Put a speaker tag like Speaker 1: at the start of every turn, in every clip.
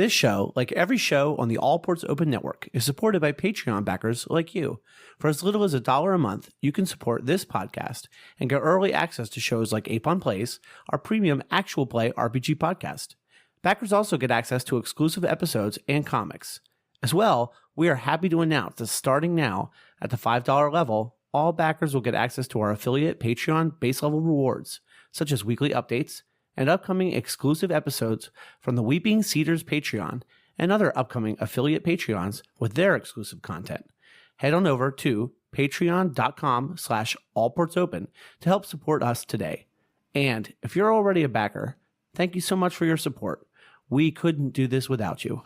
Speaker 1: This show, like every show on the All Ports Open Network, is supported by Patreon backers like you. For as little as $1 a month, you can support this podcast and get early access to shows like Ape on Plays, our premium actual play RPG podcast. Backers also get access to exclusive episodes and comics. As well, we are happy to announce that starting now at the $5 level, all backers will get access to our affiliate Patreon base level rewards, such as weekly updates and upcoming exclusive episodes from the Weeping Cedars Patreon and other upcoming affiliate Patreons with their exclusive content. Head on over to patreon.com/allportsopen to help support us today. And if you're already a backer, thank you so much for your support. We couldn't do this without you.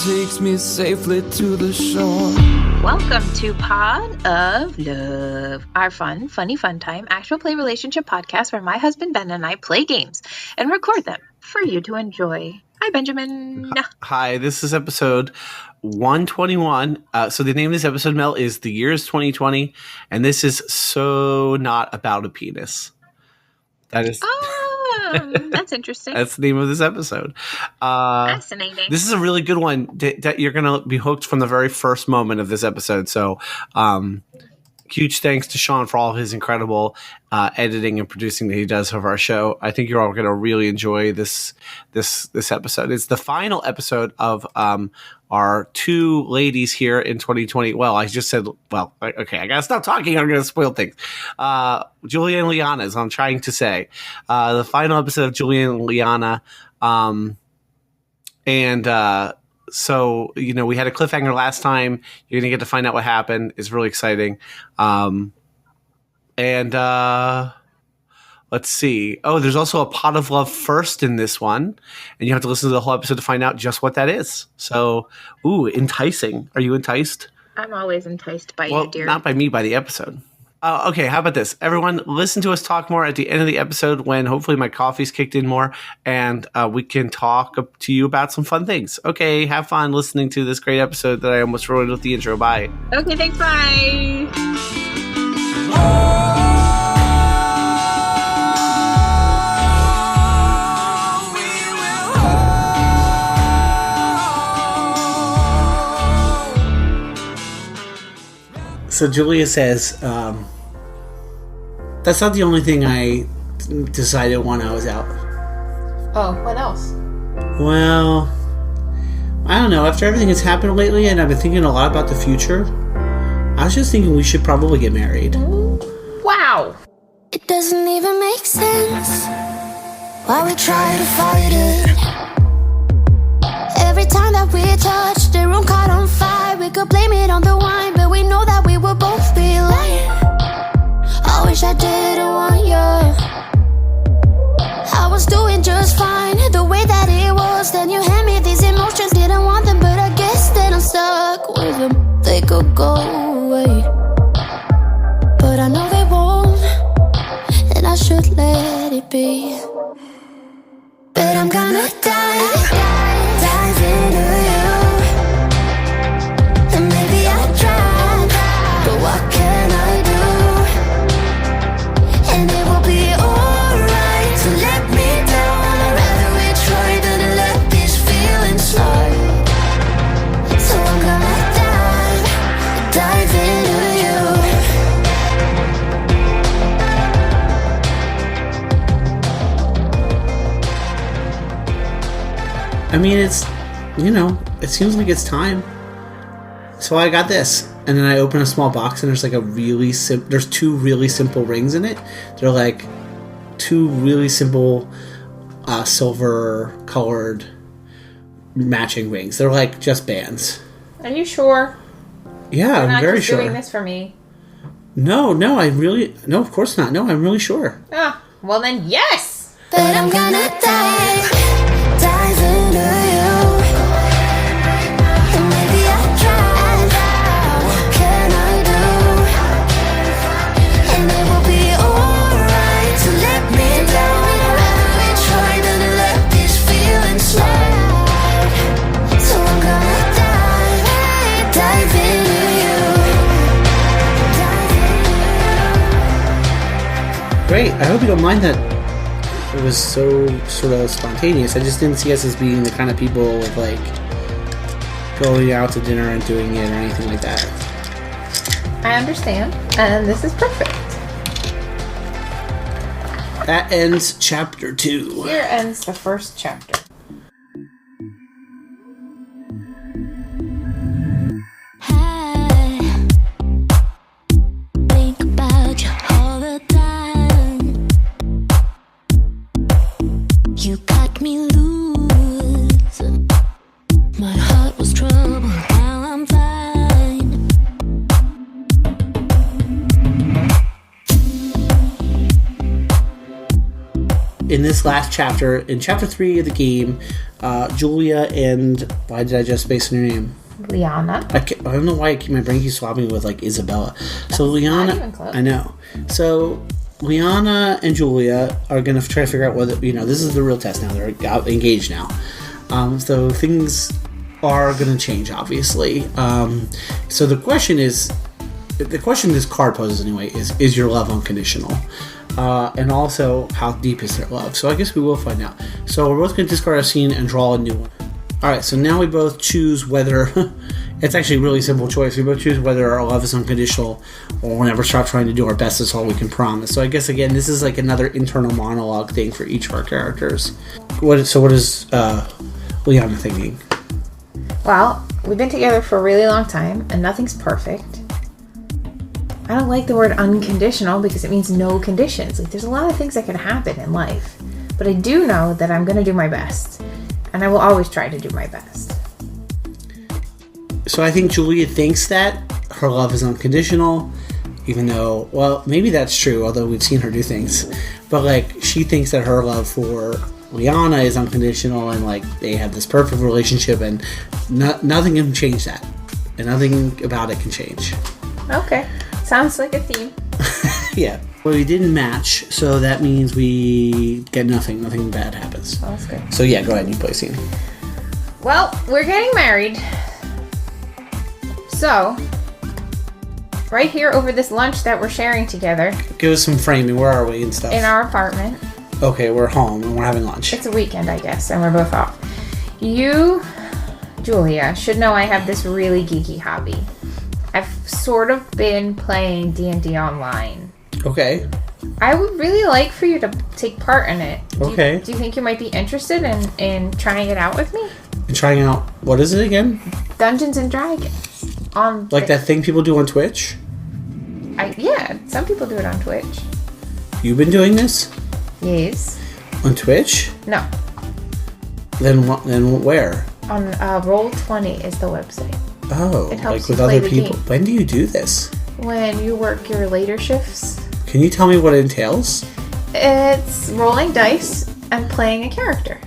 Speaker 2: Takes me safely to the shore.
Speaker 3: Welcome to Pod of Love, our fun time actual play relationship podcast where my husband Ben and I play games and record them for you to enjoy. Hi, Benjamin.
Speaker 1: Hi, this is episode 121. So the name of this episode, Mel, is The Year is 2020, and this is so not about a penis. That is...
Speaker 3: That's interesting.
Speaker 1: That's the name of this episode.
Speaker 3: Fascinating.
Speaker 1: This is a really good one that you're going to be hooked from the very first moment of this episode. So huge thanks to Sean for all of his incredible editing and producing that he does of our show. I think you're all going to really enjoy this episode. It's the final episode of our two ladies here in 2020. Well, I just said, okay, I got to stop talking. I'm going to spoil things. Julia and Leanna, as I'm trying to say. The final episode of Julia and Leanna. So, you know, we had a cliffhanger last time. You're going to get to find out what happened. It's really exciting. Let's see. Oh, there's also a pot of love first in this one. And you have to listen to the whole episode to find out just what that is. So, enticing. Are you enticed?
Speaker 3: I'm always enticed by you, dear.
Speaker 1: Not by me, by the episode. Okay, how about this? Everyone, listen to us talk more at the end of the episode when hopefully my coffee's kicked in more and we can talk to you about some fun things. Okay, have fun listening to this great episode that I almost ruined with the intro. Bye.
Speaker 3: Okay, thanks. Bye.
Speaker 1: So Julia says, that's not the only thing I decided when I was out.
Speaker 4: Oh, what else?
Speaker 1: Well, I don't know. After everything that's happened lately, and I've been thinking a lot about the future, I was just thinking we should probably get married.
Speaker 4: Wow!
Speaker 5: It doesn't even make sense why we try to fight it. Every time that we touch, the room caught on fire. We could blame it on the wine, but we know that we will both be lying. I wish I didn't want you. I was doing just fine, the way that it was. Then you hand me these emotions, didn't want them, but I guess that I'm stuck with them. They could go away, but I know they won't, and I should let it be. But I'm gonna dive into you. And maybe I tried, but what can I do? And it will be alright to let me down. I'd rather we try than let these feelings slide. So I'm gonna dive into you.
Speaker 1: I mean, it's, you know, it seems like it's time. So I got this. And then I open a small box and there's like there's two really simple rings in it. They're like two really simple silver colored matching rings. They're like just bands.
Speaker 4: Are you sure?
Speaker 1: Yeah,
Speaker 4: You're not
Speaker 1: I'm very
Speaker 4: just
Speaker 1: sure.
Speaker 4: doing this for me.
Speaker 1: No, of course not. No, I'm really sure.
Speaker 4: Ah, well then, yes!
Speaker 5: But I'm gonna dive into you. And maybe I tried. What can I do? And it will be alright to let me down. We tried to let these feelings slide. So I'm gonna dive into you.
Speaker 1: Great. I hope you don't mind that it was so sort of spontaneous. I just didn't see us as being the kind of people with like going out to dinner and doing it or anything like that.
Speaker 4: I understand, and this is perfect.
Speaker 1: That ends chapter 2.
Speaker 4: Here ends the first chapter.
Speaker 5: I think about you all the time. You got me loose. My heart was troubled, now I'm fine.
Speaker 1: In this last chapter, in chapter 3 of the game, Julia and why did I just space her name?
Speaker 4: Leanna.
Speaker 1: I don't know why my brain keeps swapping with like Isabella. So Leanna,
Speaker 4: not even close.
Speaker 1: I know. So Leanna and Julia are gonna try to figure out whether this is the real test now. They're out engaged now, so things are gonna change obviously. So the question this card poses anyway is your love unconditional? And also, how deep is their love? So I guess we will find out. So we're both going to discard a scene and draw a new one. Alright, so now we both choose whether... it's actually a really simple choice. We both choose whether our love is unconditional or we'll never stop trying to do our best. That's all we can promise. So I guess, again, this is like another internal monologue thing for each of our characters. What is Leanna thinking?
Speaker 4: Well, we've been together for a really long time, and nothing's perfect. I don't like the word unconditional because it means no conditions. Like, there's a lot of things that can happen in life. But I do know that I'm going to do my best. And I will always try to do my best.
Speaker 1: So I think Julia thinks that her love is unconditional, even though, well, maybe that's true, although we've seen her do things. But, like, she thinks that her love for Leanna is unconditional and, like, they have this perfect relationship and nothing can change that. And nothing about it can change.
Speaker 4: Okay. Sounds like a theme.
Speaker 1: Yeah. Well, we didn't match, so that means we get nothing. Nothing bad happens.
Speaker 4: Oh, that's good.
Speaker 1: So, yeah, go ahead. You play scene.
Speaker 4: Well, we're getting married. So, right here over this lunch that we're sharing together.
Speaker 1: Give us some framing. Where are we and stuff?
Speaker 4: In our apartment.
Speaker 1: Okay, we're home and we're having lunch.
Speaker 4: It's a weekend, I guess, and we're both off. You, Julia, should know I have this really geeky hobby. I've sort of been playing D&D online.
Speaker 1: Okay.
Speaker 4: I would really like for you to take part in it.
Speaker 1: Okay.
Speaker 4: Do you think you might be interested in trying it out with me?
Speaker 1: And trying out, what is it again?
Speaker 4: Dungeons and Dragons.
Speaker 1: Like that thing people do on Twitch?
Speaker 4: Yeah, some people do it on Twitch.
Speaker 1: You've been doing this?
Speaker 4: Yes.
Speaker 1: On Twitch?
Speaker 4: No.
Speaker 1: Then where?
Speaker 4: On Roll20 is the website.
Speaker 1: Oh,
Speaker 4: It helps
Speaker 1: like with
Speaker 4: you play
Speaker 1: other
Speaker 4: the
Speaker 1: people.
Speaker 4: game.
Speaker 1: When do you do this?
Speaker 4: When you work your later shifts,
Speaker 1: Can you tell me what it entails?
Speaker 4: it's rolling dice and playing a character.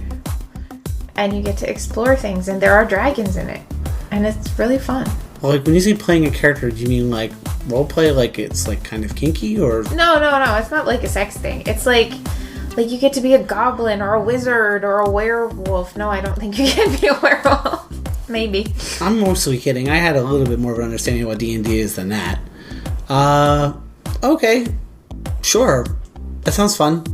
Speaker 4: And you get to explore things, and there are dragons in it. And it's really fun.
Speaker 1: Well, like when you say playing a character, do you mean like role play, like it's like kind of kinky, or
Speaker 4: No, it's not like a sex thing. It's like you get to be a goblin or a wizard or a werewolf. No, I don't think you can be a werewolf. Maybe.
Speaker 1: I'm mostly kidding. I had a little bit more of an understanding of what D&D is than that. Okay, sure, that sounds fun.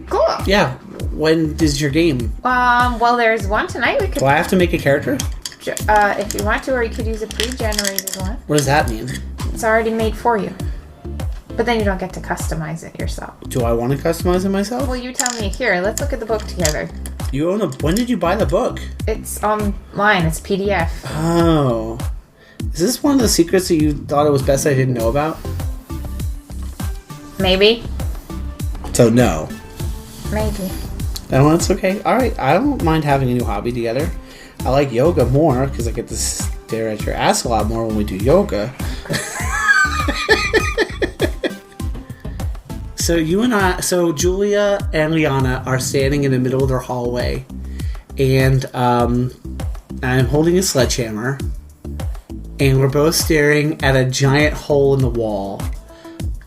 Speaker 4: Cool.
Speaker 1: Yeah. When is your game?
Speaker 4: Well, there's one tonight. We could,
Speaker 1: Do I have to make a character?
Speaker 4: if you want to, or you could use a pre-generated one.
Speaker 1: What does that mean?
Speaker 4: It's already made for you. But then you don't get to customize it yourself.
Speaker 1: Do I want to customize it myself?
Speaker 4: Well, you tell me. Here, let's look at the book together.
Speaker 1: You own a... When did you buy the book?
Speaker 4: It's online. It's PDF.
Speaker 1: Oh. Is this one of the secrets that you thought it was best I didn't know about?
Speaker 4: Maybe.
Speaker 1: So, no.
Speaker 4: Maybe.
Speaker 1: No, that's okay. Alright, I don't mind having a new hobby together. I like yoga more, because I get to stare at your ass a lot more when we do yoga. So Julia and Leanna are standing in the middle of their hallway, and I'm holding a sledgehammer, and we're both staring at a giant hole in the wall,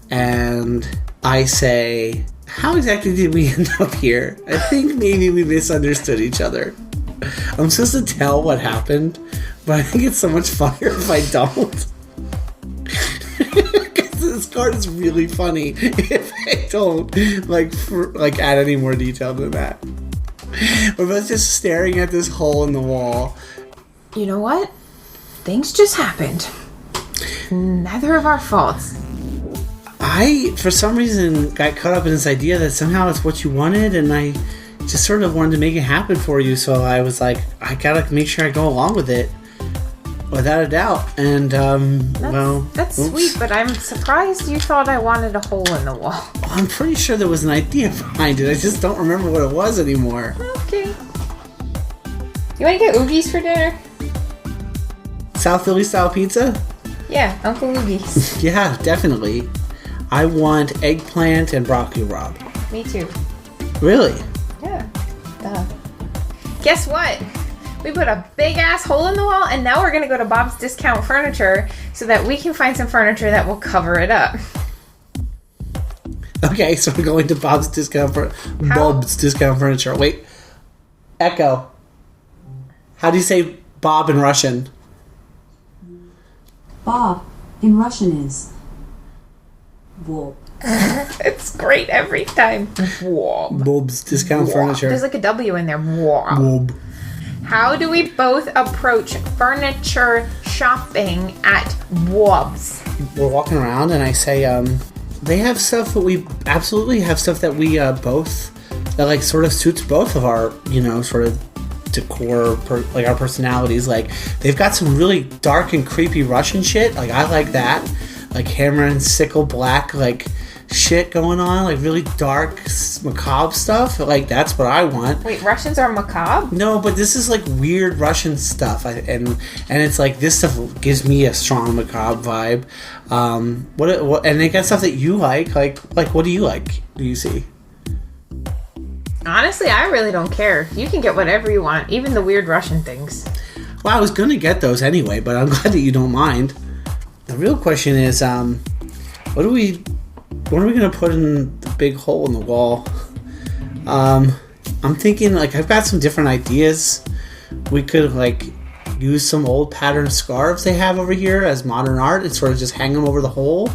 Speaker 1: and I say, how exactly did we end up here? I think maybe we misunderstood each other. I'm supposed to tell what happened, but I think it's so much funnier if I don't. This card is really funny if I don't add any more detail than that. We're both just staring at this hole in the wall.
Speaker 4: You know what? Things just happened. Neither of our faults.
Speaker 1: I, for some reason, got caught up in this idea that somehow it's what you wanted, and I just sort of wanted to make it happen for you. So I was like, I gotta make sure I go along with it. Without a doubt. And,
Speaker 4: That's sweet, but I'm surprised you thought I wanted a hole in the wall.
Speaker 1: I'm pretty sure there was an idea behind it. I just don't remember what it was anymore.
Speaker 4: Okay. You want to get Oogies for dinner?
Speaker 1: South Philly style pizza?
Speaker 4: Yeah, Uncle Oogies.
Speaker 1: Yeah, definitely. I want eggplant and broccoli rabe.
Speaker 4: Me too.
Speaker 1: Really?
Speaker 4: Yeah. Duh. Guess what? We put a big ass hole in the wall, and now we're going to go to Bob's Discount Furniture so that we can find some furniture that will cover it up.
Speaker 1: Okay, so we're going to Bob's Discount Furniture. Wait. Echo. How do you say Bob in Russian?
Speaker 6: Bob in Russian is Bob.
Speaker 4: It's great every time. Bob.
Speaker 1: Bob's Discount Furniture.
Speaker 4: There's like a W in there. Bob.
Speaker 1: Bob.
Speaker 4: How do we both approach furniture shopping at Bob's?
Speaker 1: We're walking around and I say, they have stuff that we absolutely have stuff that we both, that like sort of suits both of our, sort of decor, like our personalities. Like they've got some really dark and creepy Russian shit. Like I like that. Like hammer and sickle black, like shit going on, like really dark, macabre stuff. Like that's what I want.
Speaker 4: Wait, Russians are macabre?
Speaker 1: No, but this is like weird Russian stuff, and it's like this stuff gives me a strong macabre vibe. What and they got stuff that you like what do you like? Do you see?
Speaker 4: Honestly, I really don't care. You can get whatever you want, even the weird Russian things.
Speaker 1: Well, I was gonna get those anyway, but I'm glad that you don't mind. The real question is, what are we gonna put in the big hole in the wall? I'm thinking like I've got some different ideas. We could like use some old patterned scarves they have over here as modern art and sort of just hang them over the hole.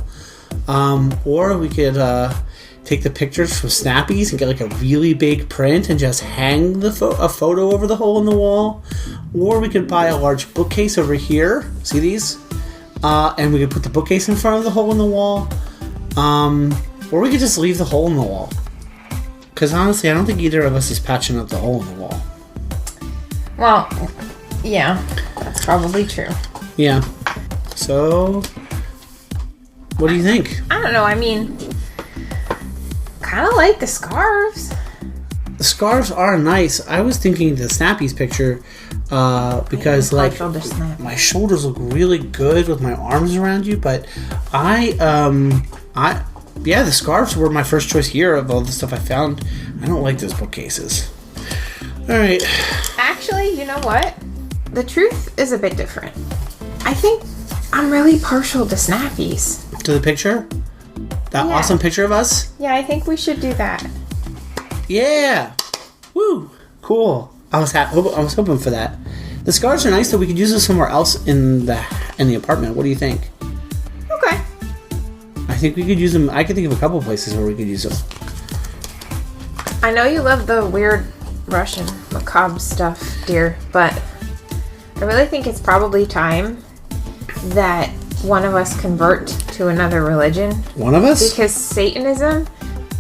Speaker 1: Or we could take the pictures from Snappies and get like a really big print and just hang a photo over the hole in the wall. Or we could buy a large bookcase over here. See these? And we could put the bookcase in front of the hole in the wall. Or we could just leave the hole in the wall. Because honestly, I don't think either of us is patching up the hole in the wall.
Speaker 4: Well, yeah, that's probably true.
Speaker 1: Yeah. So, what do you think?
Speaker 4: I don't know. I mean, kind of like the scarves.
Speaker 1: The scarves are nice. I was thinking the Snappies picture because like my shoulders look really good with my arms around you, but the scarves were my first choice here of all the stuff I found. I don't like those bookcases. All right.
Speaker 4: Actually, you know what? The truth is a bit different. I think I'm really partial to Snappies.
Speaker 1: To the picture? That awesome picture of us?
Speaker 4: Yeah, I think we should do that.
Speaker 1: Yeah. Woo. Cool. I was hoping for that. The scarves are nice, though. We could use them somewhere else in the apartment. What do you think?
Speaker 4: Okay.
Speaker 1: I think we could use them. I could think of a couple places where we could use them.
Speaker 4: I know you love the weird Russian macabre stuff, dear, but I really think it's probably time that one of us convert to another religion.
Speaker 1: One of us?
Speaker 4: Because Satanism,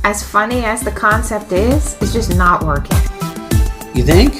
Speaker 4: as funny as the concept is just not working.
Speaker 1: You think?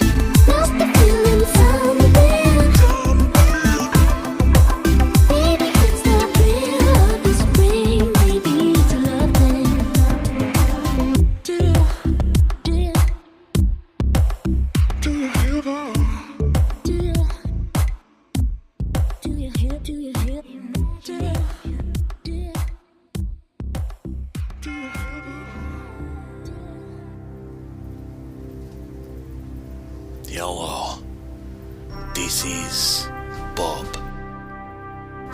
Speaker 7: This is Bob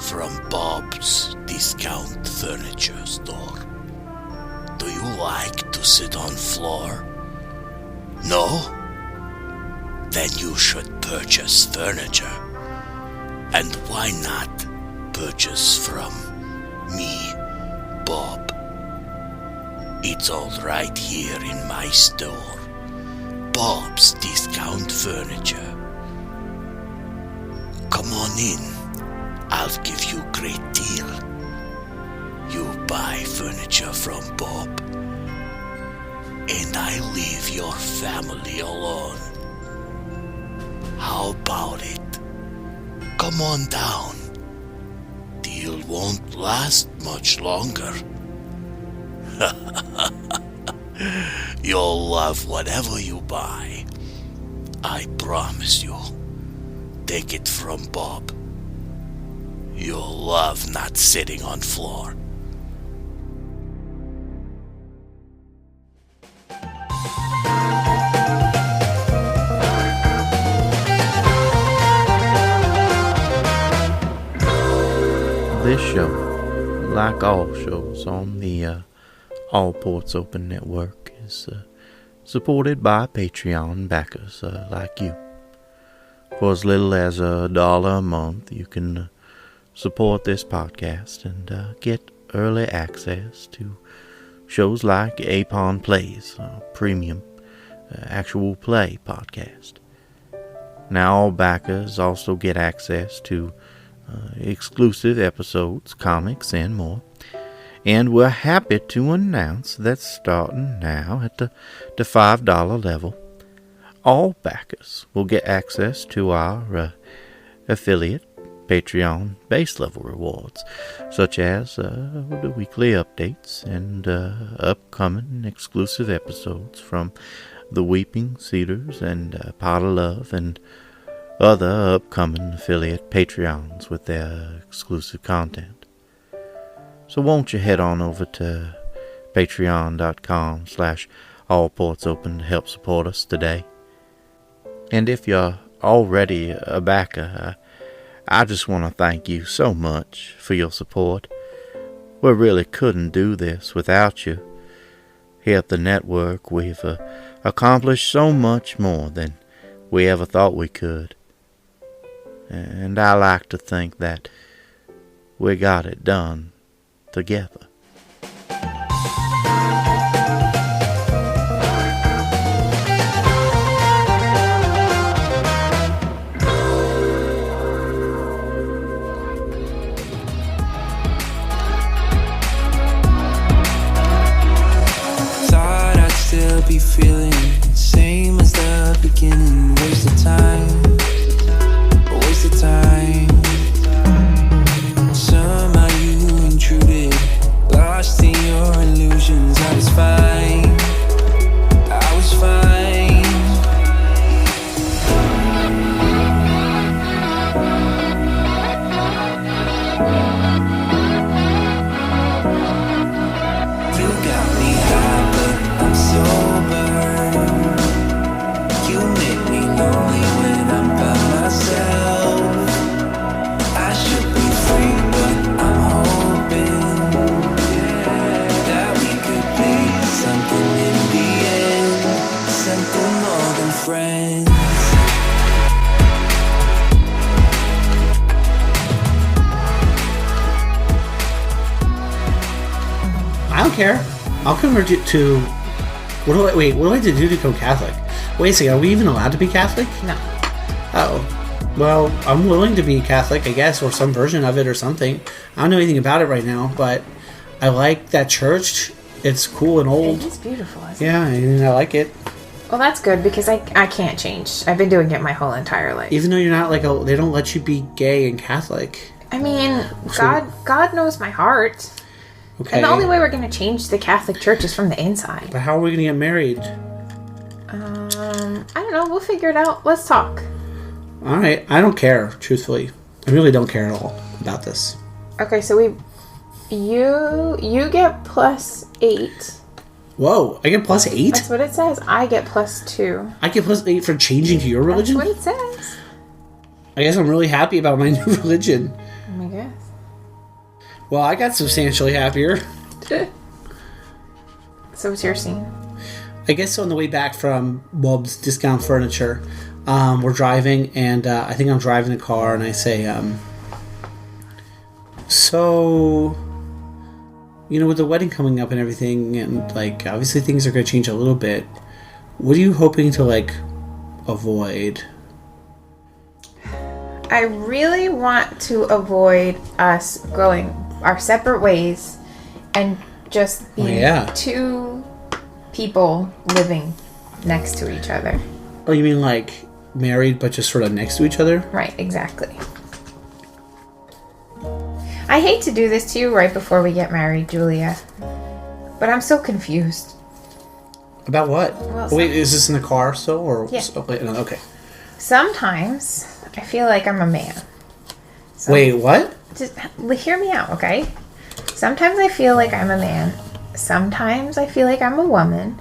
Speaker 7: from Bob's Discount Furniture Store. Do you like to sit on floor? No? Then you should purchase furniture. And why not purchase from me, Bob? It's all right here in my store. Bob's Discount Furniture. Come on in. I'll give you a great deal. You buy furniture from Bob, and I leave your family alone. How about it? Come on down. Deal won't last much longer. You'll love whatever you buy. I promise you. Take it from Bob. You'll love not sitting on floor.
Speaker 8: This show, like all shows on the All Ports Open Network, is supported by Patreon backers like you. For as little as $1 a month, you can support this podcast and get early access to shows like Apon Plays, premium actual play podcast. Now all backers also get access to exclusive episodes, comics, and more. And we're happy to announce that starting now at the $5 level, all backers will get access to our affiliate Patreon base level rewards, such as the weekly updates and upcoming exclusive episodes from the Weeping Cedars and Pot of Love and other upcoming affiliate Patreons with their exclusive content. So won't you head on over to patreon.com/allportsopen to help support us today. And if you're already a backer, I just want to thank you so much for your support. We really couldn't do this without you. Here at the network, we've accomplished so much more than we ever thought we could. And I like to think that we got it done together.
Speaker 2: Thought I'd still be feeling same as the beginning. Waste of time. Waste of time. Somehow you intruded, lost in your illusions. I was fine. I was fine. You got me high, but I'm sober. You make me lonely when I'm by myself. I should be free, but I'm hoping that we could be something in the end, something more than friends.
Speaker 1: I don't care. I'll convert you to... What do I have to do to go Catholic? Wait a second, are we even allowed to be Catholic?
Speaker 4: No.
Speaker 1: Oh. Well, I'm willing to be Catholic, I guess, or some version of it or something. I don't know anything about it right now, but I like that church. It's cool and old.
Speaker 4: It is beautiful, isn't it?
Speaker 1: Yeah, and I like it.
Speaker 4: Well, that's good because I can't change. I've been doing it my whole entire life.
Speaker 1: Even though you're not like they don't let you be gay and Catholic.
Speaker 4: I mean, God knows my heart.
Speaker 1: Okay.
Speaker 4: And the only way we're going to change the Catholic Church is from the inside.
Speaker 1: But how are we going to get married?
Speaker 4: I don't know. We'll figure it out. Let's talk.
Speaker 1: All right. I don't care, truthfully. I really don't care at all about this.
Speaker 4: Okay, so you get +8.
Speaker 1: Whoa, I get +8?
Speaker 4: That's what it says. I get +2.
Speaker 1: I get +8 for changing to your religion?
Speaker 4: That's what it says.
Speaker 1: I guess I'm really happy about my new religion.
Speaker 4: Oh my gosh.
Speaker 1: Well, I got substantially happier.
Speaker 4: So what's your scene?
Speaker 1: I guess on the way back from Bob's Discount Furniture, we're driving, and I think I'm driving the car, and I say, so, you know, with the wedding coming up and everything, and, like, obviously things are going to change a little bit, what are you hoping to, like, avoid?
Speaker 4: I really want to avoid us going our separate ways and just being two people living next to each other.
Speaker 1: Oh, you mean like married but just sort of next to each other?
Speaker 4: Right, exactly. I hate to do this to you right before we get married, Julia, but I'm so confused.
Speaker 1: About what?
Speaker 4: Well,
Speaker 1: wait, is this in the car still? Or
Speaker 4: yeah.
Speaker 1: No, okay.
Speaker 4: Sometimes I feel like I'm a man.
Speaker 1: Wait, what?
Speaker 4: Just hear me out, okay? Sometimes I feel like I'm a man. Sometimes I feel like I'm a woman.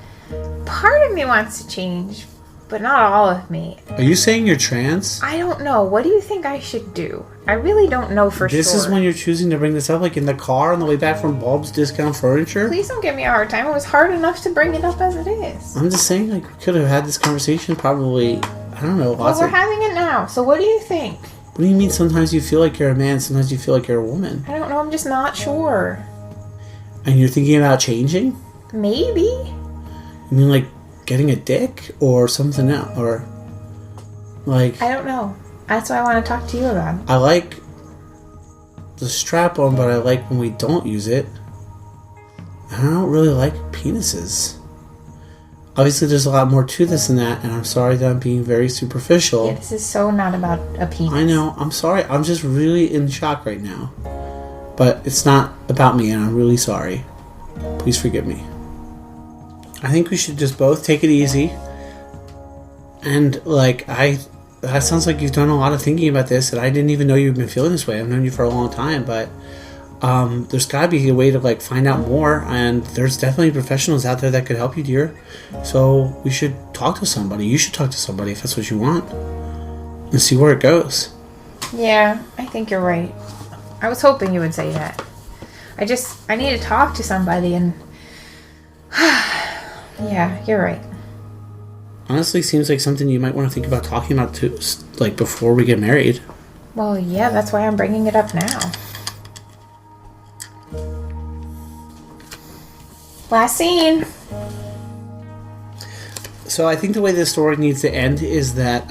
Speaker 4: Part of me wants to change, but not all of me.
Speaker 1: Are you saying you're trans?
Speaker 4: I don't know. What do you think I should do? I really don't know for sure.
Speaker 1: This is when you're choosing to bring this up, like in the car on the way back from Bob's Discount Furniture?
Speaker 4: Please don't give me a hard time. It was hard enough to bring it up as it is.
Speaker 1: I'm just saying, like, we could have had this conversation probably, I don't know,
Speaker 4: Well, we're having it now, so what do you think?
Speaker 1: What do you mean sometimes you feel like you're a man, sometimes you feel like you're a woman?
Speaker 4: I don't know. I'm just not sure.
Speaker 1: And you're thinking about changing?
Speaker 4: Maybe.
Speaker 1: You mean like getting a dick or something else? Or like...
Speaker 4: I don't know. That's why I want to talk to you about it.
Speaker 1: I like the strap on, but I like when we don't use it. I don't really like penises. Obviously, there's a lot more to this than that, and I'm sorry that I'm being very superficial.
Speaker 4: Yeah, this is so not about a penis.
Speaker 1: I know. I'm sorry. I'm just really in shock right now. But it's not about me, and I'm really sorry. Please forgive me. I think we should just both take it easy. And, like, that sounds like you've done a lot of thinking about this, and I didn't even know you've been feeling this way. I've known you for a long time, but there's got to be a way to, like, find out more, and there's definitely professionals out there that could help you, dear. So we should talk to somebody. You should talk to somebody if that's what you want, and see where it goes.
Speaker 4: Yeah, I think you're right. I was hoping you would say that. I need to talk to somebody, and yeah, you're right.
Speaker 1: Honestly, seems like something you might want to think about talking about too, like before we get married.
Speaker 4: Well, yeah, that's why I'm bringing it up now. Last scene.
Speaker 1: So I think the way this story needs to end is that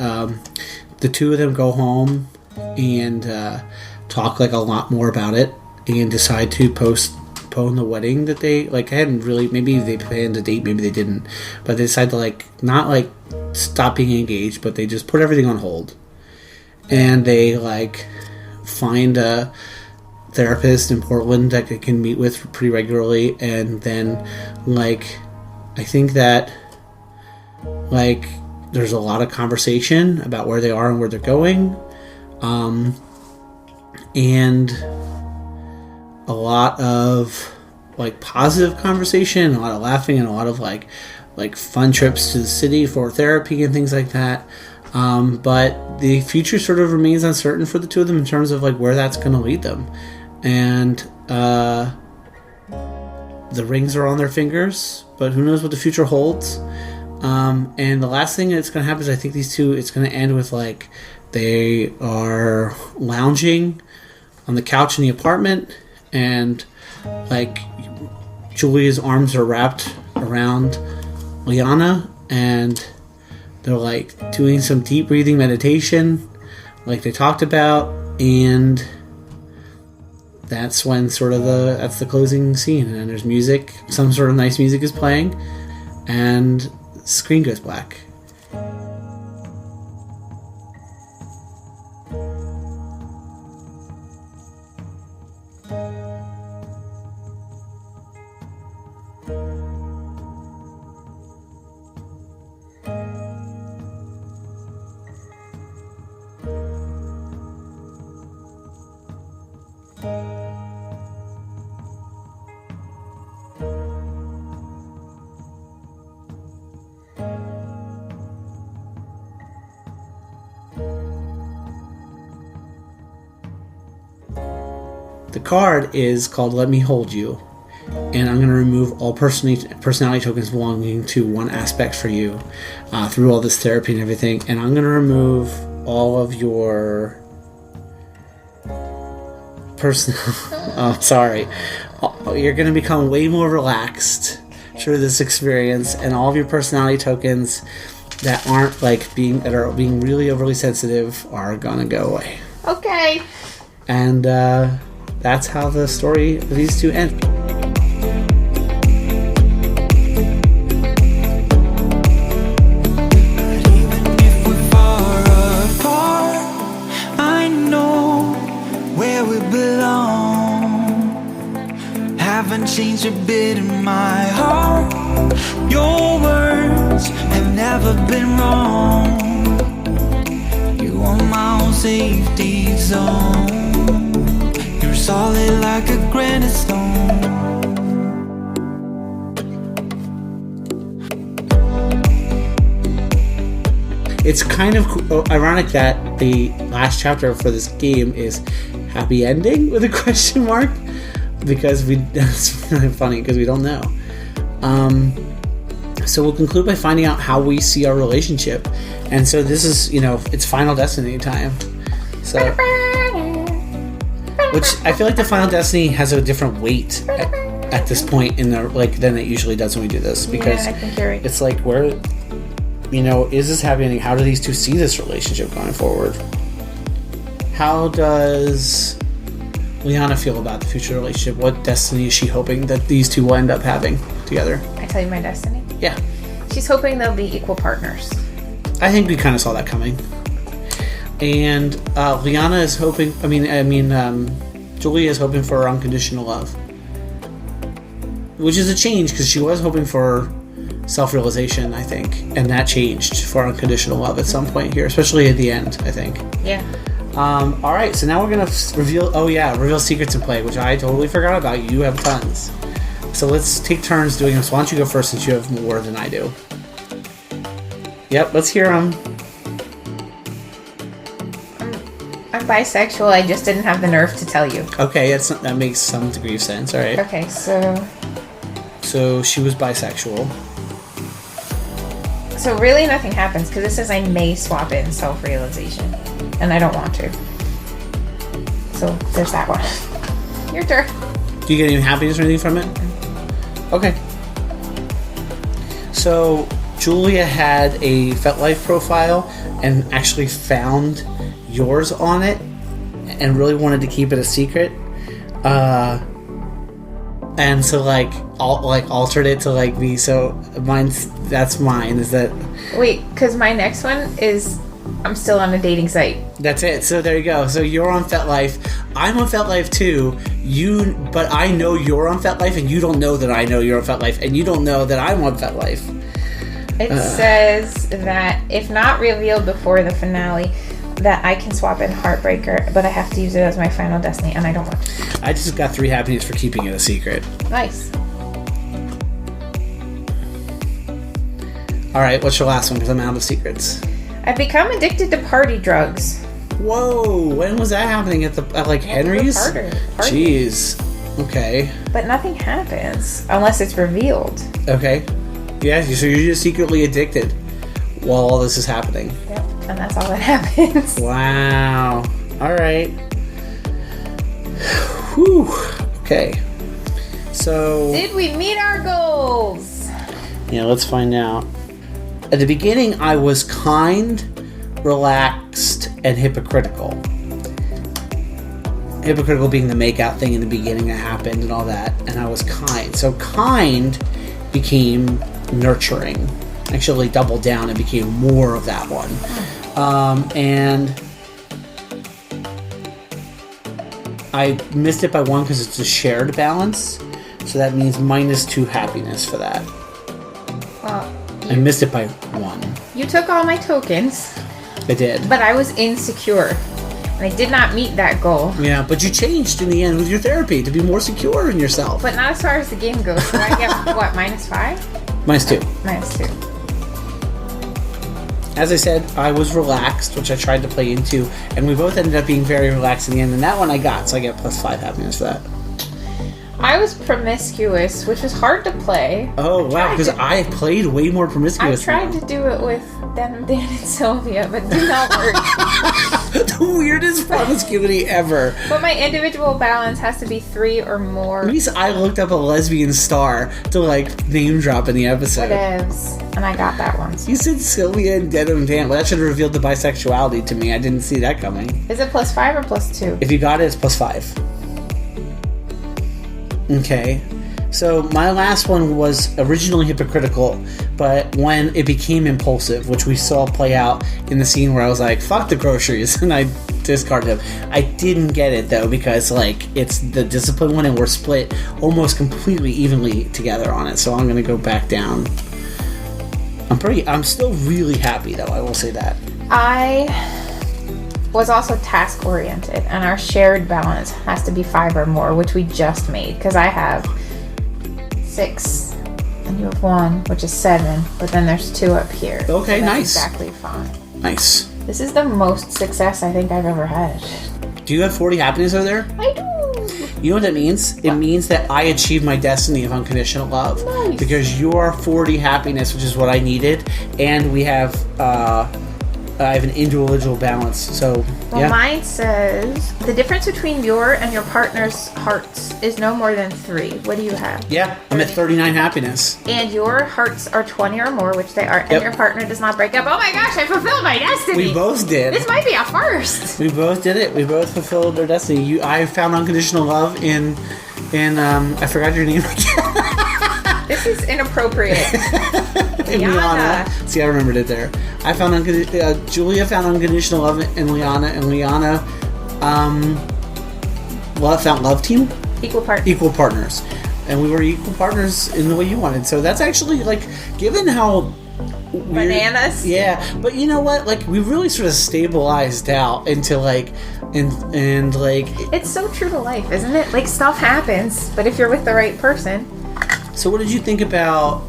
Speaker 1: the two of them go home and talk like a lot more about it and decide to postpone the wedding that they like hadn't really, maybe they planned a date, maybe they didn't, but they decide to like not like stop being engaged, but they just put everything on hold, and they like find a therapist in Portland that they can meet with pretty regularly, and then like I think that like there's a lot of conversation about where they are and where they're going, and a lot of like positive conversation, a lot of laughing, and a lot of like fun trips to the city for therapy and things like that. But the future sort of remains uncertain for the two of them in terms of like where that's going to lead them. And the rings are on their fingers, but who knows what the future holds. And the last thing that's going to happen is I think these two, it's going to end with like they are lounging on the couch in the apartment, and like Julia's arms are wrapped around Leanna, and they're like doing some deep breathing meditation like they talked about, and that's when that's the closing scene, and then there's music, some sort of nice music is playing, and the screen goes black. The card is called Let Me Hold You. And I'm going to remove all personality tokens belonging to one aspect for you through all this therapy and everything. And I'm going to remove all of your sorry. You're going to become way more relaxed through this experience, and all of your personality tokens that aren't that are being really overly sensitive are going to go away.
Speaker 4: Okay.
Speaker 1: And that's how the story of these two end.
Speaker 2: Changed a bit in my heart. Your words have never been wrong. You are my own safety zone. You're solid like a granite stone.
Speaker 1: It's kind of ironic that the last chapter for this game is happy ending with a question mark. Because that's really funny because we don't know. So we'll conclude by finding out how we see our relationship. And so this is, it's Final Destiny time. So, which I feel like the Final Destiny has a different weight at this point in the than it usually does when we do this. Because
Speaker 4: I think you're right.
Speaker 1: It's like where, is this happening? How do these two see this relationship going forward? How does Leanna feel about the future relationship? What destiny is she hoping that these two will end up having together?
Speaker 4: I tell you my destiny?
Speaker 1: Yeah.
Speaker 4: She's hoping they'll be equal partners.
Speaker 1: I think we kind of saw that coming. And Leanna is hoping, Julia is hoping for unconditional love. Which is a change because she was hoping for self-realization, I think. And that changed for unconditional love at some point here, especially at the end, I think.
Speaker 4: Yeah.
Speaker 1: Alright, so now we're going to reveal secrets in play, which I totally forgot about. You have tons. So let's take turns doing this. Why don't you go first since you have more than I do? Yep, let's hear them.
Speaker 4: I'm bisexual, I just didn't have the nerve to tell you.
Speaker 1: Okay, that makes some degree of sense, alright.
Speaker 4: Okay, so
Speaker 1: she was bisexual.
Speaker 4: So really nothing happens, because it says I may swap in self-realization. And I don't want to. So there's that one. Your turn.
Speaker 1: Do you get any happiness or anything from it? Okay. So Julia had a FetLife profile and actually found yours on it and really wanted to keep it a secret. And so altered it to be so that's mine. Is that
Speaker 4: wait, because my next one is I'm still on a dating site.
Speaker 1: That's it. So there you go. So you're on FetLife. I'm on FetLife too. But I know you're on FetLife, and you don't know that I know you're on FetLife, and you don't know that I'm on FetLife.
Speaker 4: It says that if not revealed before the finale, that I can swap in Heartbreaker, but I have to use it as my Final Destiny, and I don't want to.
Speaker 1: I just got 3 happiness for keeping it a secret.
Speaker 4: Nice.
Speaker 1: All right, what's your last one? Because I'm out of secrets.
Speaker 4: I've become addicted to party drugs.
Speaker 1: Whoa! When was that happening at Henry's?
Speaker 4: Party.
Speaker 1: Jeez. Okay.
Speaker 4: But nothing happens unless it's revealed.
Speaker 1: Okay. Yeah. So you're just secretly addicted while all this is happening.
Speaker 4: Yep. And that's all that happens.
Speaker 1: Wow. All right. Whew. Okay. So.
Speaker 4: Did we meet our goals?
Speaker 1: Yeah. Let's find out. At the beginning, I was kind, relaxed, and hypocritical. Hypocritical being the makeout thing in the beginning that happened and all that, and I was kind. So kind became nurturing. Actually doubled down and became more of that one. And I missed it by 1 because it's a shared balance. So that means -2 happiness for that.
Speaker 4: Well,
Speaker 1: I missed it by 1.
Speaker 4: you took all my tokens.
Speaker 1: I did.
Speaker 4: But I was insecure. And I did not meet that goal.
Speaker 1: Yeah, but you changed in the end with your therapy to be more secure in yourself.
Speaker 4: But not as far as the game goes. So I get, what, -5?
Speaker 1: -2.
Speaker 4: -2.
Speaker 1: as I said, I was relaxed, which I tried to play into, and we both ended up being very relaxed in the end, and that one I got, so I get +5 happiness for that.
Speaker 4: I was promiscuous, which was hard to play.
Speaker 1: Oh, wow, because I played way more promiscuous.
Speaker 4: I tried to do it with Dan and Sylvia, but it did not work.
Speaker 1: The weirdest promiscuity ever.
Speaker 4: But my individual balance has to be 3 or more.
Speaker 1: At least I looked up a lesbian star to, like, name drop in the episode.
Speaker 4: Whatevs. And I got that one.
Speaker 1: You said Sylvia and Denim Dan. Well, that should have revealed the bisexuality to me. I didn't see that coming.
Speaker 4: Is it +5 or +2?
Speaker 1: If you got it, it's +5. Okay. So my last one was originally hypocritical, but when it became impulsive, which we saw play out in the scene where I was like, fuck the groceries, and I discarded them. I didn't get it, though, because, like, it's the discipline one, and we're split almost completely evenly together on it, so I'm going to go back down. I'm still really happy, though, I will say that.
Speaker 4: I was also task-oriented, and our shared balance has to be 5 or more, which we just made, because I have 6, and you have 1, which is 7, but then there's 2 up here.
Speaker 1: Okay,
Speaker 4: so
Speaker 1: nice.
Speaker 4: Exactly fine.
Speaker 1: Nice.
Speaker 4: This is the most success I think I've ever had.
Speaker 1: Do you have 40 happiness over there?
Speaker 4: I do.
Speaker 1: You know what that means? It means that I achieved my destiny of unconditional love.
Speaker 4: Nice.
Speaker 1: Because you are 40 happiness, which is what I needed, and we have I have an individual balance. So
Speaker 4: Well,
Speaker 1: yeah.
Speaker 4: mine says the difference between your and your partner's hearts is no more than 3. What do you have?
Speaker 1: Yeah, I'm at 39 happiness.
Speaker 4: And your hearts are 20 or more, which they are, and
Speaker 1: Yep.
Speaker 4: your partner does not break up. Oh my gosh, I fulfilled my destiny!
Speaker 1: We both did.
Speaker 4: This might be a first.
Speaker 1: We both did it. We both fulfilled our destiny. I found unconditional love in I forgot your name again.
Speaker 4: This is inappropriate.
Speaker 1: Leanna. See, I remembered it there. I found Julia found unconditional love in Leanna, and Leanna found love team.
Speaker 4: Equal
Speaker 1: partners, and we were equal partners in the way you wanted. So that's actually, like, given how weird,
Speaker 4: bananas.
Speaker 1: Yeah, but you know what? Like, we really sort of stabilized out into like, and like.
Speaker 4: It's so true to life, isn't it? Like, stuff happens, but if you're with the right person.
Speaker 1: So what did you think about?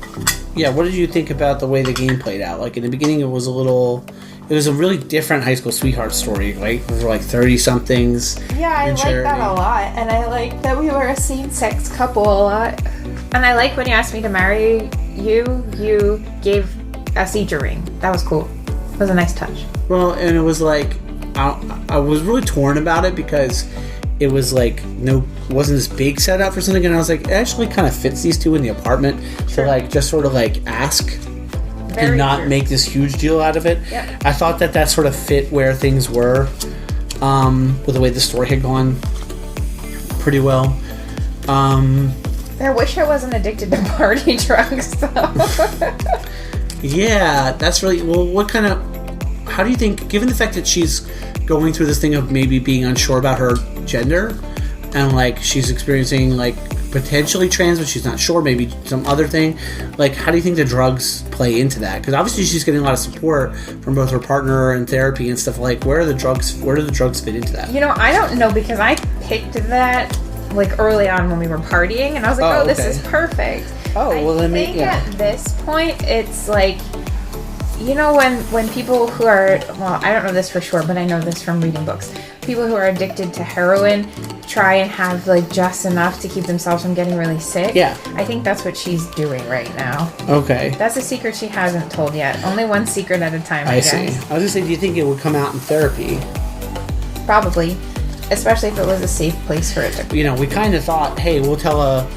Speaker 1: Yeah, what did you think about the way the game played out? Like, in the beginning, it was a really different high school sweetheart story, right? We were like 30-somethings.
Speaker 4: Yeah, I like that a lot, and I like that we were a same-sex couple a lot. And I like when you asked me to marry you, you gave us each a ring. That was cool. It was a nice touch.
Speaker 1: Well, and it was like, I was really torn about it because it was like, wasn't this big setup for something, and I was like, it actually kind of fits these two in the apartment to, like, just sort of like ask and not make this huge deal out of it.
Speaker 4: Yep.
Speaker 1: I thought that sort of fit where things were, with the way the story had gone pretty well.
Speaker 4: I wish I wasn't addicted to party drugs, though.
Speaker 1: Yeah, that's really, well, how do you think, given the fact that she's going through this thing of maybe being unsure about her gender, and, like, she's experiencing, like, potentially trans, but she's not sure, maybe some other thing, like, how do you think the drugs play into that? Because obviously she's getting a lot of support from both her partner and therapy and stuff. Like, where do the drugs fit into that?
Speaker 4: You know, I don't know, because I picked that, like, early on when we were partying, and I was like,
Speaker 1: okay.
Speaker 4: This is perfect.
Speaker 1: Oh, well,
Speaker 4: I think at this point, it's like, you know, when people who are, well, I don't know this for sure, but I know this from reading books. People who are addicted to heroin try and have, like, just enough to keep themselves from getting really sick.
Speaker 1: Yeah.
Speaker 4: I think that's what she's doing right now.
Speaker 1: Okay.
Speaker 4: That's a secret she hasn't told yet. Only one secret at a time, I guess.
Speaker 1: See. I was going to say, do you think it would come out in therapy?
Speaker 4: Probably. Especially if it was a safe place for it to.
Speaker 1: You know, we kind of thought, hey, we'll tell a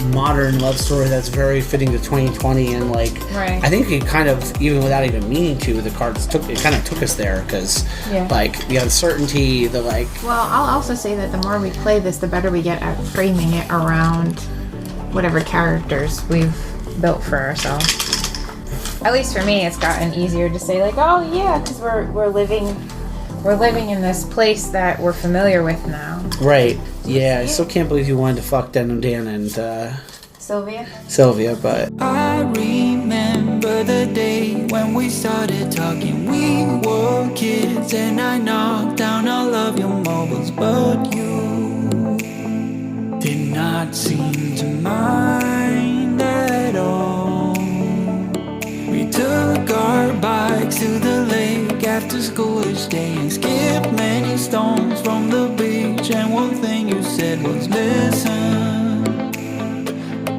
Speaker 1: modern love story that's very fitting to 2020, and, like,
Speaker 4: right.
Speaker 1: I think it kind of, even without even meaning to, the cards took us there, because, like, the uncertainty, the, like.
Speaker 4: Well, I'll also say that the more we play this, the better we get at framing it around whatever characters we've built for ourselves. At least for me, it's gotten easier to say, like, oh yeah, because we're living in this place that we're familiar with now.
Speaker 1: Right. Yeah, I still can't believe you wanted to fuck Dan and Sylvia, but
Speaker 2: I remember the day when we started talking. We were kids and I knocked down all of your mobiles, but you did not seem to mind at all. We took our bikes to the after school each day and skip many stones from the beach. And one thing you said was, listen,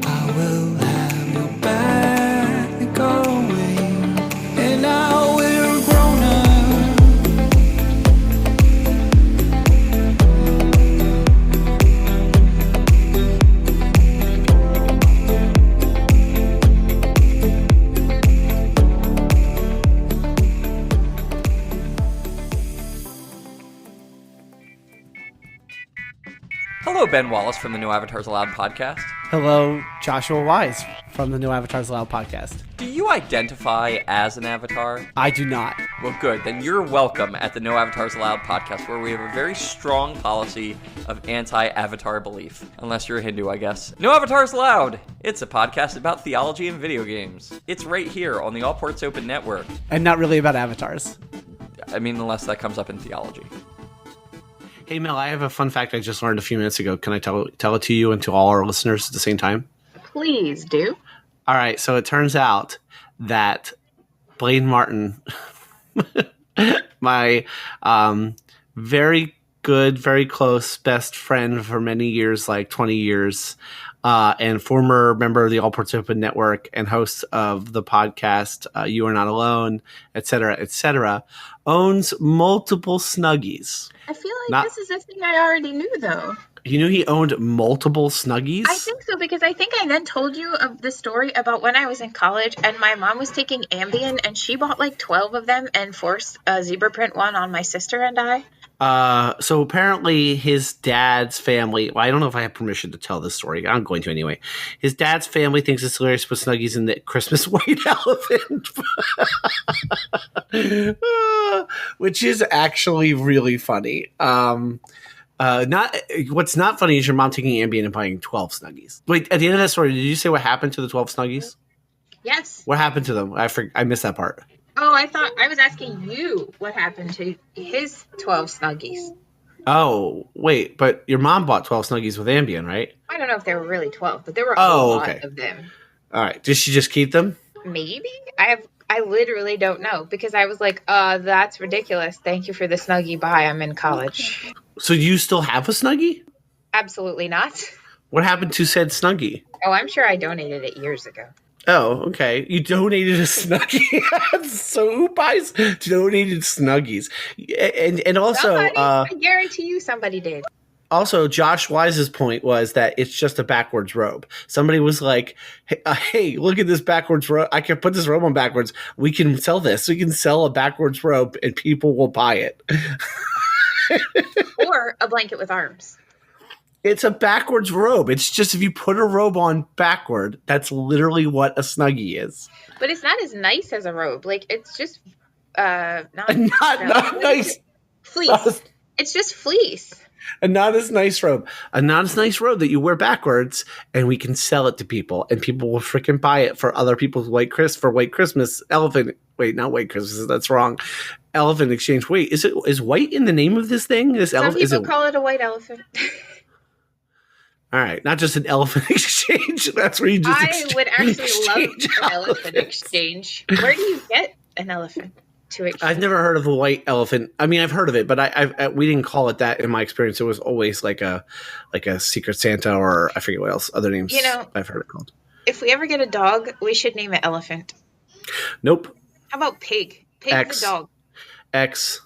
Speaker 2: I will have your back always. And now we're grown up.
Speaker 9: Hello, Ben Wallace from the New Avatars Allowed podcast.
Speaker 1: Hello, Joshua Wise from the New Avatars Allowed podcast.
Speaker 9: Do you identify as an avatar?
Speaker 1: I do not.
Speaker 9: Well, good. Then you're welcome at the No Avatars Allowed podcast, where we have a very strong policy of anti-avatar belief. Unless you're a Hindu, I guess. No Avatars Allowed! It's a podcast about theology and video games. It's right here on the All Ports Open network.
Speaker 1: And not really about avatars.
Speaker 9: I mean, unless that comes up in theology.
Speaker 1: Hey, Mel, I have a fun fact I just learned a few minutes ago. Can I tell it to you and to all our listeners at the same time?
Speaker 3: Please do.
Speaker 1: All right. So it turns out that Blaine Martin, my very good, very close best friend for many years, like 20 years, and former member of the All Ports Open Network and host of the podcast You Are Not Alone, et cetera, owns multiple Snuggies.
Speaker 3: I feel like this is a thing I already knew, though.
Speaker 1: You knew he owned multiple Snuggies?
Speaker 3: I think so, because I think I then told you of the story about when I was in college and my mom was taking Ambien and she bought like 12 of them and forced a zebra print one on my sister and I.
Speaker 1: So apparently his dad's family, well, I don't know if I have permission to tell this story. I'm going to anyway. His dad's family thinks it's hilarious to put Snuggies in the Christmas white elephant. Which is actually really funny. What's not funny is your mom taking Ambien and buying 12 Snuggies. Wait, at the end of that story, did you say what happened to the 12 Snuggies?
Speaker 3: Yes.
Speaker 1: What happened to them? I missed that part.
Speaker 3: Oh, I thought I was asking you what happened to his 12 Snuggies.
Speaker 1: Oh, wait, but your mom bought 12 Snuggies with Ambien, right?
Speaker 3: I don't know if they were really 12, but there were a lot of them.
Speaker 1: All right. Did she just keep them?
Speaker 3: Maybe? I literally don't know, because I was like, that's ridiculous. Thank you for the Snuggie. Bye. I'm in college.
Speaker 1: So you still have a Snuggie?
Speaker 3: Absolutely not.
Speaker 1: What happened to said Snuggie?
Speaker 3: Oh, I'm sure I donated it years ago.
Speaker 1: Oh, okay. You donated a Snuggie. So who buys donated Snuggies? And also,
Speaker 3: somebody, I guarantee you somebody did.
Speaker 1: Also, Josh Wise's point was that it's just a backwards robe. Somebody was like, hey, look at this backwards robe. I can put this robe on backwards. We can sell this. We can sell a backwards robe and people will buy it.
Speaker 3: Or a blanket with arms.
Speaker 1: It's a backwards robe. It's just if you put a robe on backward, that's literally what a Snuggie is.
Speaker 3: But it's not as nice as a robe. Like, it's just not
Speaker 1: nice.
Speaker 3: Fleece. It's just fleece.
Speaker 1: A not as nice robe. A not as nice robe that you wear backwards, and we can sell it to people, and people will freaking buy it for other people's White Christmas elephant. Wait, not White Christmas. That's wrong. Elephant exchange. Wait, is white in the name of this thing?
Speaker 3: Some people call it a white elephant.
Speaker 1: All right, not just an elephant exchange. That's where you just.
Speaker 3: I would actually love an elephant exchange. Where do you get an elephant to exchange?
Speaker 1: I've never heard of a white elephant. I mean, I've heard of it, but we didn't call it that in my experience. It was always like a Secret Santa, or I forget what else other names. I've heard it called.
Speaker 3: If we ever get a dog, we should name it Elephant.
Speaker 1: Nope.
Speaker 3: How about Pig? Pig's a dog.
Speaker 1: X.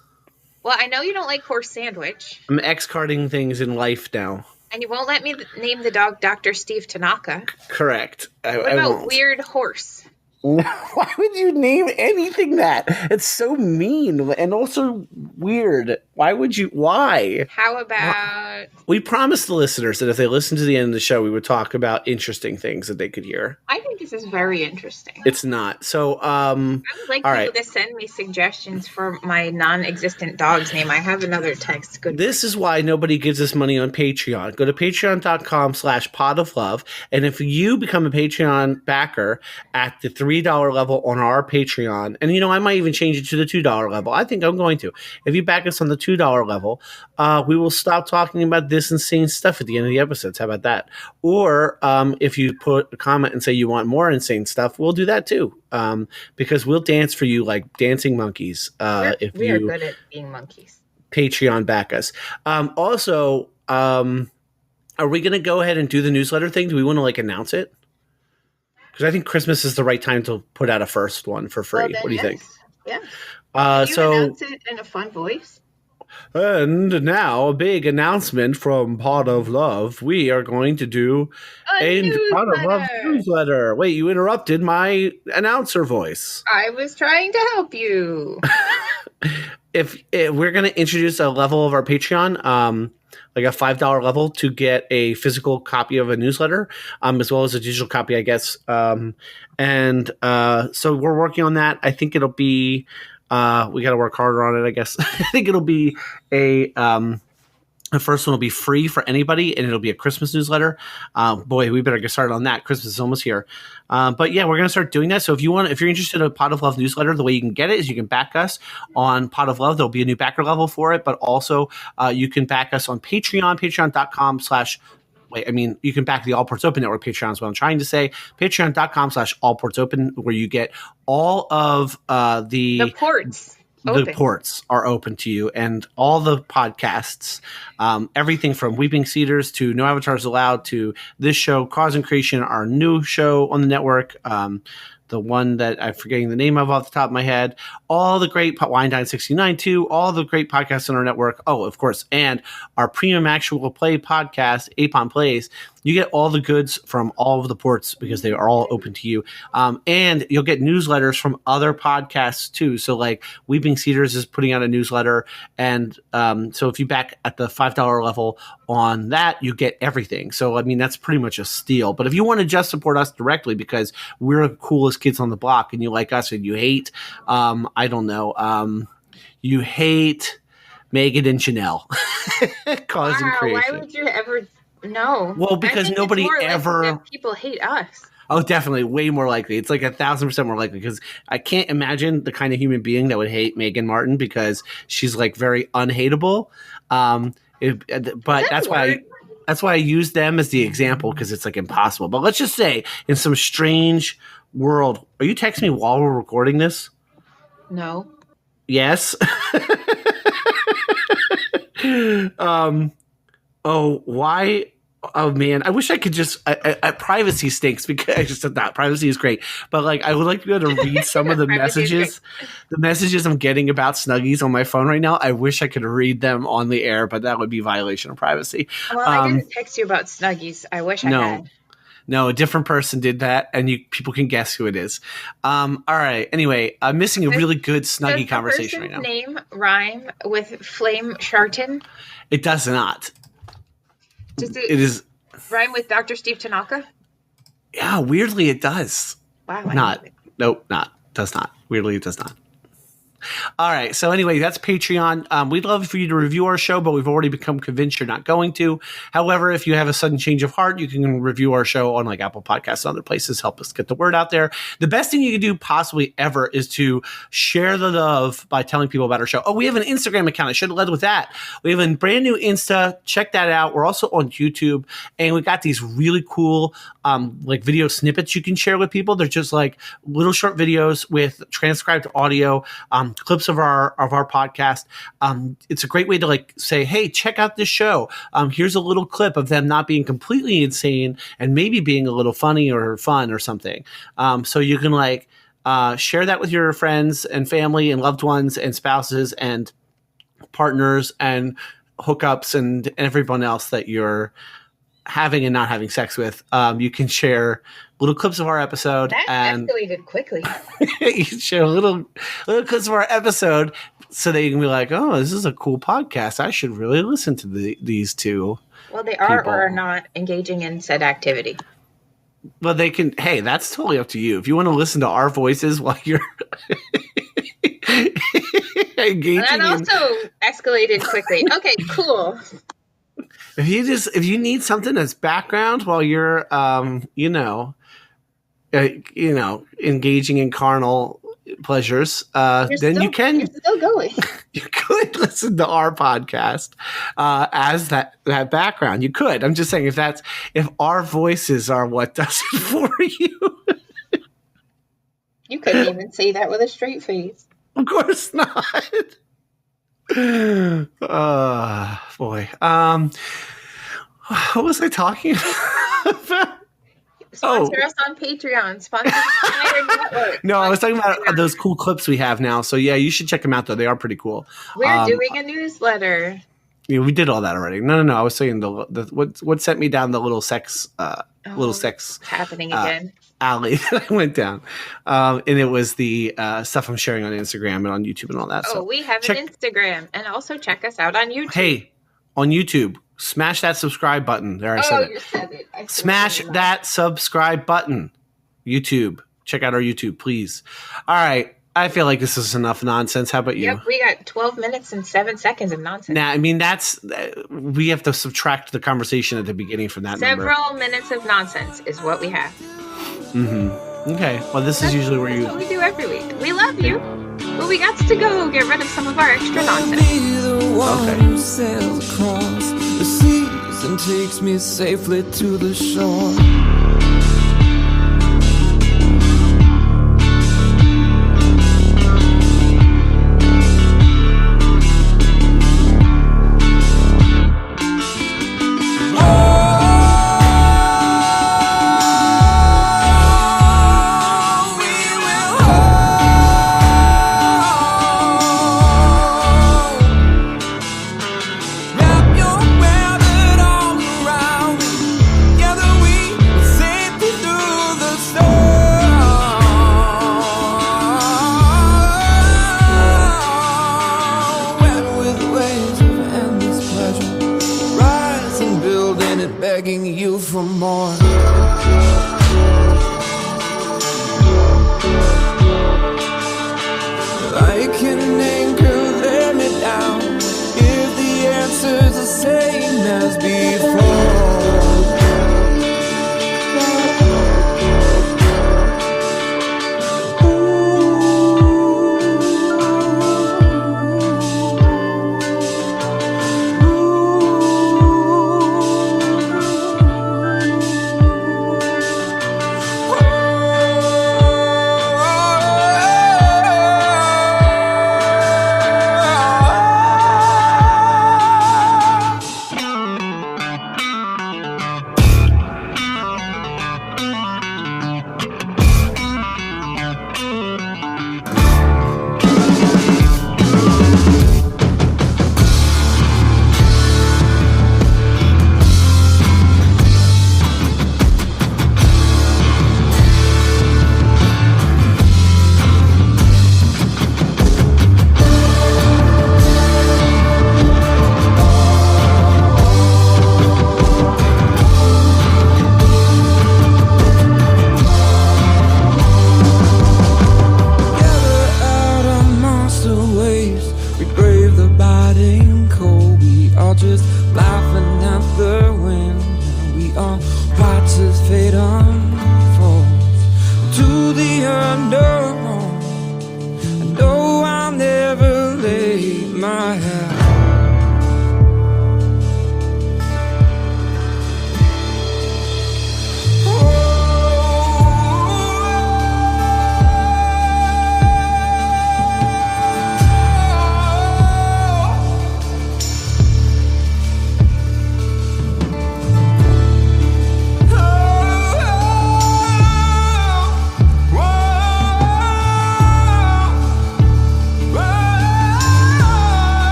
Speaker 3: Well, I know you don't like horse sandwich.
Speaker 1: I'm X-carding things in life now.
Speaker 3: And you won't let me name the dog Dr. Steve Tanaka.
Speaker 1: Correct.
Speaker 3: What about Weird Horse?
Speaker 1: Why would you name anything that? It's so mean and also weird. Why would you? Why?
Speaker 3: How about...
Speaker 1: We promised the listeners that if they listened to the end of the show, we would talk about interesting things that they could hear.
Speaker 3: I think this is very interesting.
Speaker 1: It's not. So,
Speaker 3: I would like people to send me suggestions for my non-existent dog's name. I have another text. Good.
Speaker 1: This is why nobody gives us money on Patreon. Go to patreon.com/potoflove. And if you become a Patreon backer at the $3 level on our Patreon, and I might even change it to the $2 level. I think I'm going to. If you back us on the $2 level, we will stop talking about this insane stuff at the end of the episodes. How about that? Or if you put a comment and say you want more insane stuff, we'll do that too. Because we'll dance for you like dancing monkeys. If
Speaker 4: we are
Speaker 1: you
Speaker 4: good at being monkeys.
Speaker 1: Patreon back us. Also, are we going to go ahead and do the newsletter thing? Do we want to like announce it? Because I think Christmas is the right time to put out a first one for free.
Speaker 4: Well,
Speaker 1: What do you think?
Speaker 4: Yeah.
Speaker 1: Can
Speaker 4: you announce it in a fun voice?
Speaker 1: And now a big announcement from Pod of Love. We are going to do a Pod of Love newsletter. Wait, you interrupted my announcer voice.
Speaker 4: I was trying to help you.
Speaker 1: If we're going to introduce a level of our Patreon, like a $5 level to get a physical copy of a newsletter, as well as a digital copy, I guess. So we're working on that. I think it'll be, we got to work harder on it, I guess. I think it'll be the first one will be free for anybody, and it'll be a Christmas newsletter. Boy, we better get started on that. Christmas is almost here. But yeah, we're going to start doing that. So if you're interested in a Pot of Love newsletter, the way you can get it is you can back us on Pot of Love. There'll be a new backer level for it, but also you can back us on Patreon, patreon.com/ you can back the All Ports Open Network Patreon is what I'm trying to say. Patreon.com/All Ports Open, where you get all of the ports. The ports are open to you, and all the podcasts, everything from Weeping Cedars to No Avatars Allowed to this show, Cause and Creation, our new show on the network, the one that I'm forgetting the name of off the top of my head, all the great Wine Dine 69 too, all the great podcasts on our network. Oh, of course, and our premium actual play podcast, Apon Plays. You get all the goods from all of the ports because they are all open to you. And you'll get newsletters from other podcasts too. So like Weeping Cedars is putting out a newsletter. And so if you back at the $5 level on that, you get everything. So, I mean, that's pretty much a steal. But if you want to just support us directly because we're the coolest kids on the block and you like us and you hate, you hate Megan and Chanel. Cause and Creation.
Speaker 4: Why would you ever... No.
Speaker 1: Well, because nobody ever...
Speaker 4: people hate us.
Speaker 1: Oh, definitely. Way more likely. It's like 1,000% more likely because I can't imagine the kind of human being that would hate Megan Martin because she's like very unhateable. But that's why I use them as the example because it's like impossible. But let's just say in some strange world, are you texting me while we're recording this?
Speaker 4: No.
Speaker 1: Yes. Oh, why? Oh man, I wish I could just. Privacy stinks because I just said that privacy is great, but like I would like to be able to read some of the messages, I'm getting about Snuggies on my phone right now. I wish I could read them on the air, but that would be violation of privacy.
Speaker 4: Well, I didn't text you about Snuggies. I wish I had.
Speaker 1: No, a different person did that, and people can guess who it is. All right. Anyway, I'm missing a really good Snuggie conversation right now.
Speaker 4: Does the person's name rhyme with Flame Sharton?
Speaker 1: It does not.
Speaker 4: Does it
Speaker 1: is
Speaker 4: rhyme with Dr. Steve Tanaka?
Speaker 1: Yeah, weirdly it does.
Speaker 4: Wow.
Speaker 1: Does not. Weirdly it does not. All right. So anyway, that's Patreon. We'd love for you to review our show, but we've already become convinced you're not going to. However, if you have a sudden change of heart, you can review our show on like Apple Podcasts and other places. Help us get the word out there. The best thing you can do possibly ever is to share the love by telling people about our show. Oh, we have an Instagram account. I should have led with that. We have a brand new Insta. Check that out. We're also on YouTube, and we got these really cool like video snippets you can share with people. They're just like little short videos with transcribed audio. Clips of our podcast. It's a great way to like say, hey, check out this show. Here's a little clip of them not being completely insane and maybe being a little funny or fun or something. So you can like share that with your friends and family and loved ones and spouses and partners and hookups and everyone else that you're having and not having sex with. You can share little clips of our episode.
Speaker 4: That escalated quickly.
Speaker 1: You can share little clips of our episode so that you can be like, oh, this is a cool podcast. I should really listen to these two.
Speaker 4: Well, they are or are not engaging in said activity.
Speaker 1: Well, they can. Hey, that's totally up to you. If you want to listen to our voices while you're engaging.
Speaker 4: That also escalated quickly. Okay, cool.
Speaker 1: If you need something as background while you're, engaging in carnal pleasures, then you can.
Speaker 4: You're still going.
Speaker 1: You could listen to our podcast as that background. You could. I'm just saying if our voices are what does it for you.
Speaker 3: You couldn't even say that with a straight face.
Speaker 1: Of course not. Boy. What was I talking about?
Speaker 3: Sponsor us on Patreon. Sponsor the entire network.
Speaker 1: No, I was talking about those cool clips we have now. So yeah, you should check them out though. They are pretty cool.
Speaker 3: We're doing a newsletter.
Speaker 1: Yeah, we did all that already. No. I was saying the what sent me down the little sex
Speaker 3: happening again.
Speaker 1: alley that I went down. And it was the stuff I'm sharing on Instagram and on YouTube and all that. So
Speaker 3: we have an Instagram, and also check us out on YouTube.
Speaker 1: Hey, on YouTube, smash that subscribe button. There, I said it.
Speaker 3: You said it.
Speaker 1: Smash that subscribe button. YouTube. Check out our YouTube, please. All right. I feel like this is enough nonsense. How about you?
Speaker 3: Yep, we got 12 minutes and 7 seconds of nonsense.
Speaker 1: Now, I mean, we have to subtract the conversation at the beginning from that
Speaker 3: Several minutes of nonsense is what we have.
Speaker 1: Mm-hmm. Okay. Well, this is usually where
Speaker 3: That's what we do every week. We love you, but we got to go get rid of some of our extra nonsense.
Speaker 2: Okay. Who sails across the seas and takes me safely to the shore. Begging you for more. Like an anchor, let me down. If the answer's the same as before. Just laughing at the wind. We all watch as fade on.